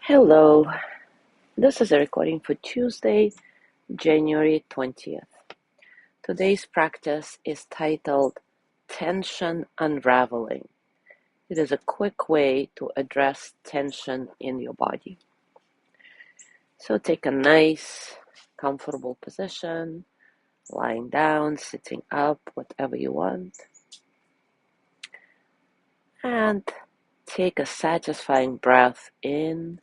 Hello, this is a recording for Tuesday, January 20th. Today's practice is titled Tension Unraveling. It is a quick way to address tension in your body. So take a nice, comfortable position, lying down, sitting up, whatever you want. And take a satisfying breath in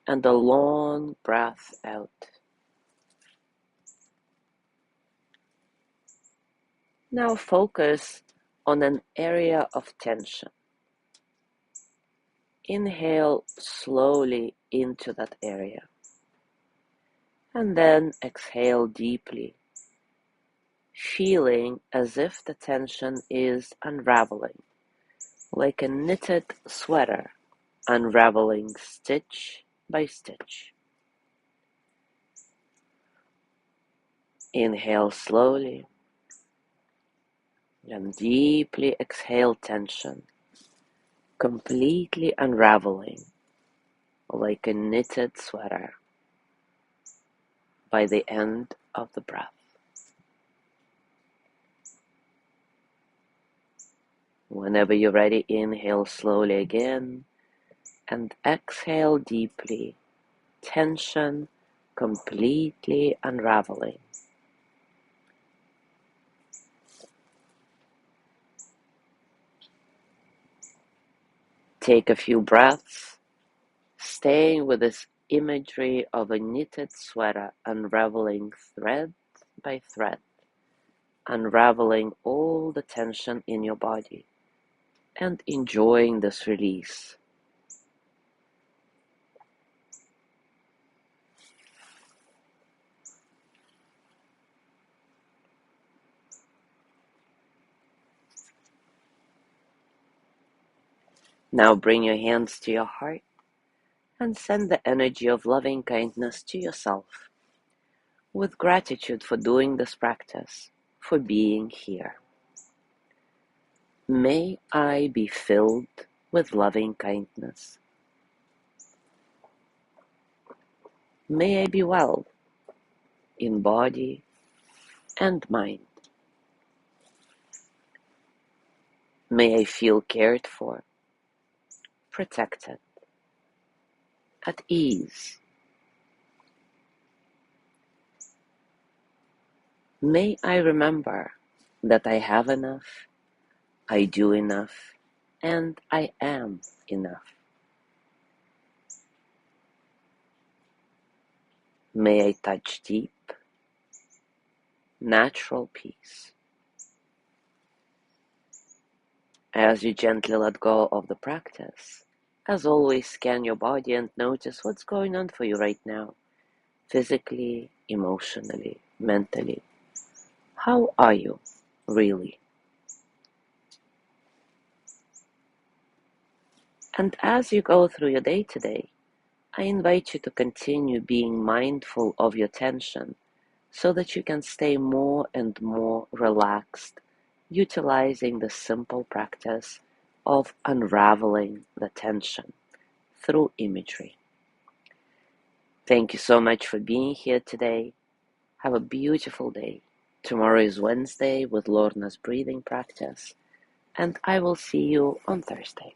and a long breath out. Now focus on an area of tension. Inhale slowly into that area. And then exhale deeply, feeling as if the tension is unraveling, like a knitted sweater, unraveling stitch by stitch. Inhale slowly and deeply exhale tension, completely unraveling like a knitted sweater by the end of the breath. Whenever you're ready, inhale slowly again and exhale deeply, tension completely unraveling. Take a few breaths, staying with this imagery of a knitted sweater unraveling thread by thread, unraveling all the tension in your body and enjoying this release. Now bring your hands to your heart and send the energy of loving kindness to yourself with gratitude for doing this practice, for being here. May I be filled with loving kindness. May I be well in body and mind. May I feel cared for, protected, at ease. May I remember that I have enough, I do enough, and I am enough. May I touch deep, natural peace. As you gently let go of the practice, as always, scan your body and notice what's going on for you right now, physically, emotionally, mentally. How are you, really? And as you go through your day today, I invite you to continue being mindful of your tension so that you can stay more and more relaxed, utilizing the simple practice of unraveling the tension through imagery. Thank you so much for being here today. Have a beautiful day. Tomorrow is Wednesday with Lorna's breathing practice, and I will see you on Thursday.